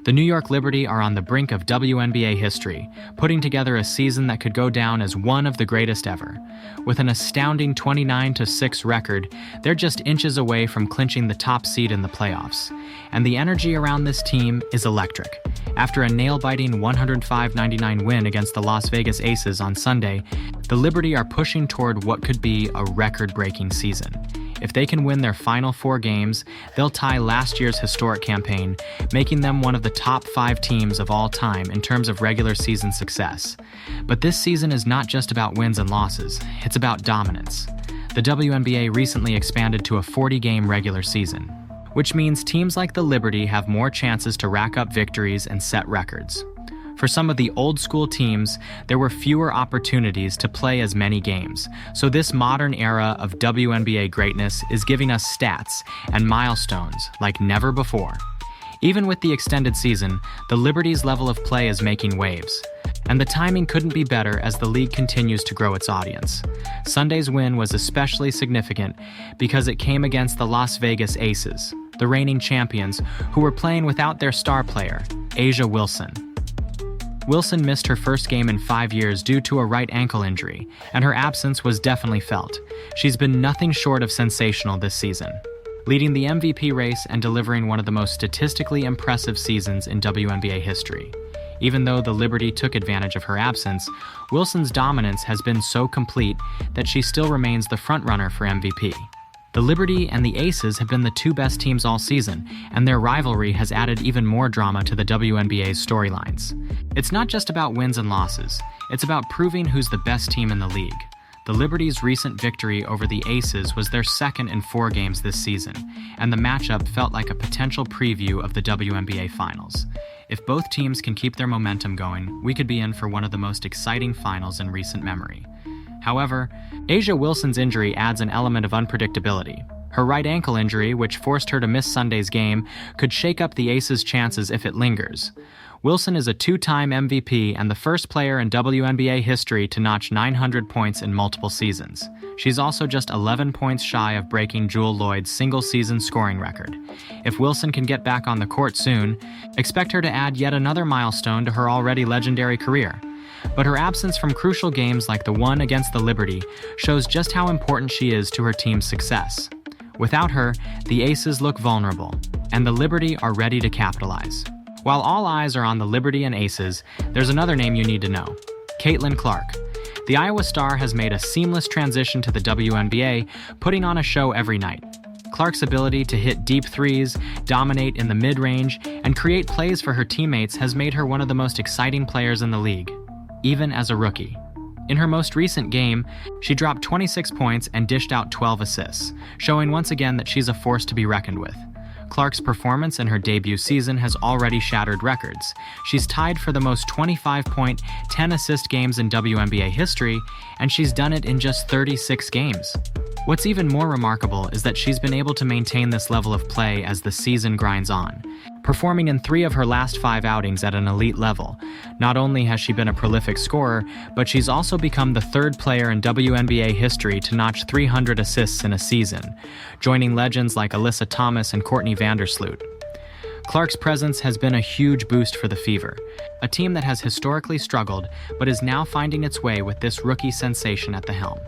The New York Liberty are on the brink of WNBA history, putting together a season that could go down as one of the greatest ever. With an astounding 29-6 record, they're just inches away from clinching the top seed in the playoffs. And the energy around this team is electric. After a nail-biting 105-99 win against the Las Vegas Aces on Sunday, the Liberty are pushing toward what could be a record-breaking season. If they can win their final 4 games, they'll tie last year's historic campaign, making them one of the top 5 teams of all time in terms of regular season success. But this season is not just about wins and losses, it's about dominance. The WNBA recently expanded to a 40-game regular season, which means teams like the Liberty have more chances to rack up victories and set records. For some of the old-school teams, there were fewer opportunities to play as many games, so this modern era of WNBA greatness is giving us stats and milestones like never before. Even with the extended season, the Liberty's level of play is making waves, and the timing couldn't be better as the league continues to grow its audience. Sunday's win was especially significant because it came against the Las Vegas Aces, the reigning champions, who were playing without their star player, A'ja Wilson. Wilson missed her first game in 5 years due to a right ankle injury, and her absence was definitely felt. She's been nothing short of sensational this season, leading the MVP race and delivering one of the most statistically impressive seasons in WNBA history. Even though the Liberty took advantage of her absence, Wilson's dominance has been so complete that she still remains the frontrunner for MVP. The Liberty and the Aces have been the 2 best teams all season, and their rivalry has added even more drama to the WNBA's storylines. It's not just about wins and losses, it's about proving who's the best team in the league. The Liberty's recent victory over the Aces was their second in 4 games this season, and the matchup felt like a potential preview of the WNBA Finals. If both teams can keep their momentum going, we could be in for one of the most exciting finals in recent memory. However, A'ja Wilson's injury adds an element of unpredictability. Her right ankle injury, which forced her to miss Sunday's game, could shake up the Aces' chances if it lingers. Wilson is a 2-time MVP and the first player in WNBA history to notch 900 points in multiple seasons. She's also just 11 points shy of breaking Jewell Loyd's single-season scoring record. If Wilson can get back on the court soon, expect her to add yet another milestone to her already legendary career. But her absence from crucial games like the one against the Liberty shows just how important she is to her team's success. Without her, the Aces look vulnerable, and the Liberty are ready to capitalize. While all eyes are on the Liberty and Aces, there's another name you need to know: Caitlin Clark. The Iowa star has made a seamless transition to the WNBA, putting on a show every night. Clark's ability to hit deep threes, dominate in the mid-range, and create plays for her teammates has made her one of the most exciting players in the league, even as a rookie. In her most recent game, she dropped 26 points and dished out 12 assists, showing once again that she's a force to be reckoned with. Clark's performance in her debut season has already shattered records. She's tied for the most 25-point, 10-assist games in WNBA history, and she's done it in just 36 games. What's even more remarkable is that she's been able to maintain this level of play as the season grinds on, performing in 3 of her last 5 outings at an elite level. Not only has she been a prolific scorer, but she's also become the 3rd player in WNBA history to notch 300 assists in a season, joining legends like Alyssa Thomas and Courtney Vandersloot. Clark's presence has been a huge boost for the Fever, a team that has historically struggled but is now finding its way with this rookie sensation at the helm.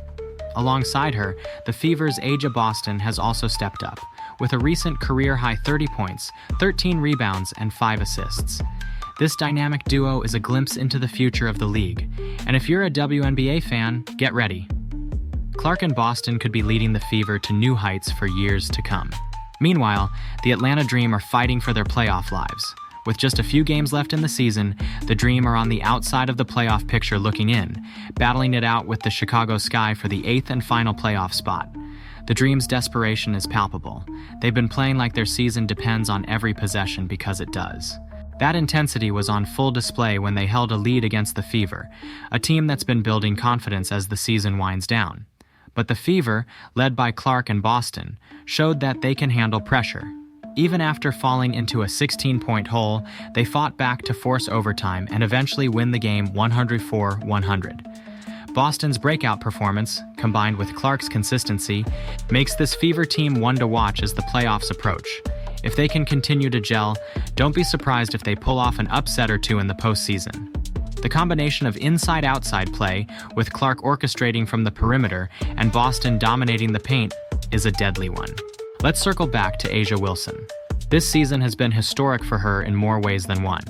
Alongside her, the Fever's A'ja Boston has also stepped up, with a recent career-high 30 points, 13 rebounds, and 5 assists. This dynamic duo is a glimpse into the future of the league, and if you're a WNBA fan, get ready. Clark and Boston could be leading the Fever to new heights for years to come. Meanwhile, the Atlanta Dream are fighting for their playoff lives. With just a few games left in the season, the Dream are on the outside of the playoff picture looking in, battling it out with the Chicago Sky for the 8th and final playoff spot. The Dream's desperation is palpable. They've been playing like their season depends on every possession because it does. That intensity was on full display when they held a lead against the Fever, a team that's been building confidence as the season winds down. But the Fever, led by Clark and Boston, showed that they can handle pressure. Even after falling into a 16-point hole, they fought back to force overtime and eventually win the game 104-100. Boston's breakout performance, combined with Clark's consistency, makes this Fever team one to watch as the playoffs approach. If they can continue to gel, don't be surprised if they pull off an upset or two in the postseason. The combination of inside-outside play, with Clark orchestrating from the perimeter and Boston dominating the paint, is a deadly one. Let's circle back to A'ja Wilson. This season has been historic for her in more ways than one.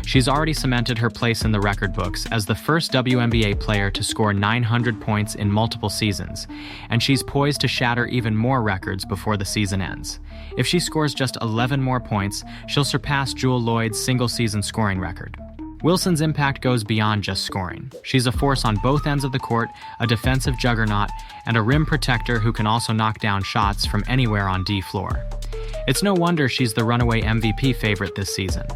She's already cemented her place in the record books as the first WNBA player to score 900 points in multiple seasons, and she's poised to shatter even more records before the season ends. If she scores just 11 more points, she'll surpass Jewel Lloyd's single-season scoring record. Wilson's impact goes beyond just scoring. She's a force on both ends of the court, a defensive juggernaut, and a rim protector who can also knock down shots from anywhere on D floor. It's no wonder she's the runaway MVP favorite this season.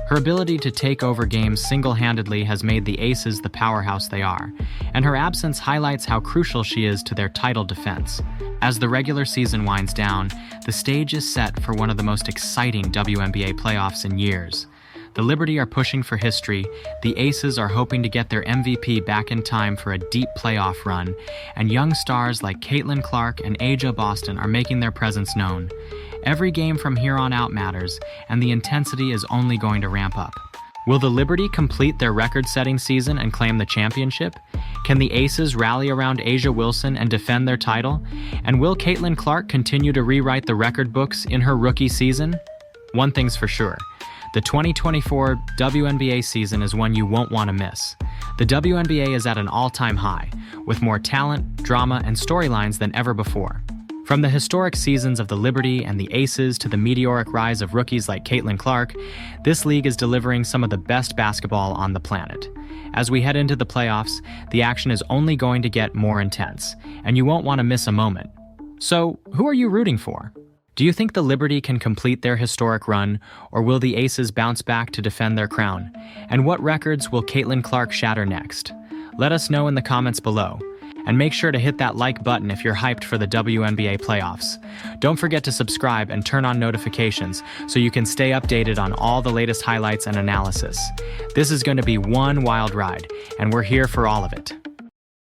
Her ability to take over games single-handedly has made the Aces the powerhouse they are, and her absence highlights how crucial she is to their title defense. As the regular season winds down, the stage is set for one of the most exciting WNBA playoffs in years. The Liberty are pushing for history, the Aces are hoping to get their MVP back in time for a deep playoff run, and young stars like Caitlin Clark and A'ja Boston are making their presence known. Every game from here on out matters, and the intensity is only going to ramp up. Will the Liberty complete their record-setting season and claim the championship? Can the Aces rally around A'ja Wilson and defend their title? And will Caitlin Clark continue to rewrite the record books in her rookie season? One thing's for sure. The 2024 WNBA season is one you won't want to miss. The WNBA is at an all-time high, with more talent, drama, and storylines than ever before. From the historic seasons of the Liberty and the Aces to the meteoric rise of rookies like Caitlin Clark, this league is delivering some of the best basketball on the planet. As we head into the playoffs, the action is only going to get more intense, and you won't want to miss a moment. So, who are you rooting for? Do you think the Liberty can complete their historic run, or will the Aces bounce back to defend their crown? And what records will Caitlin Clark shatter next? Let us know in the comments below. And make sure to hit that like button if you're hyped for the WNBA playoffs. Don't forget to subscribe and turn on notifications so you can stay updated on all the latest highlights and analysis. This is going to be one wild ride, and we're here for all of it.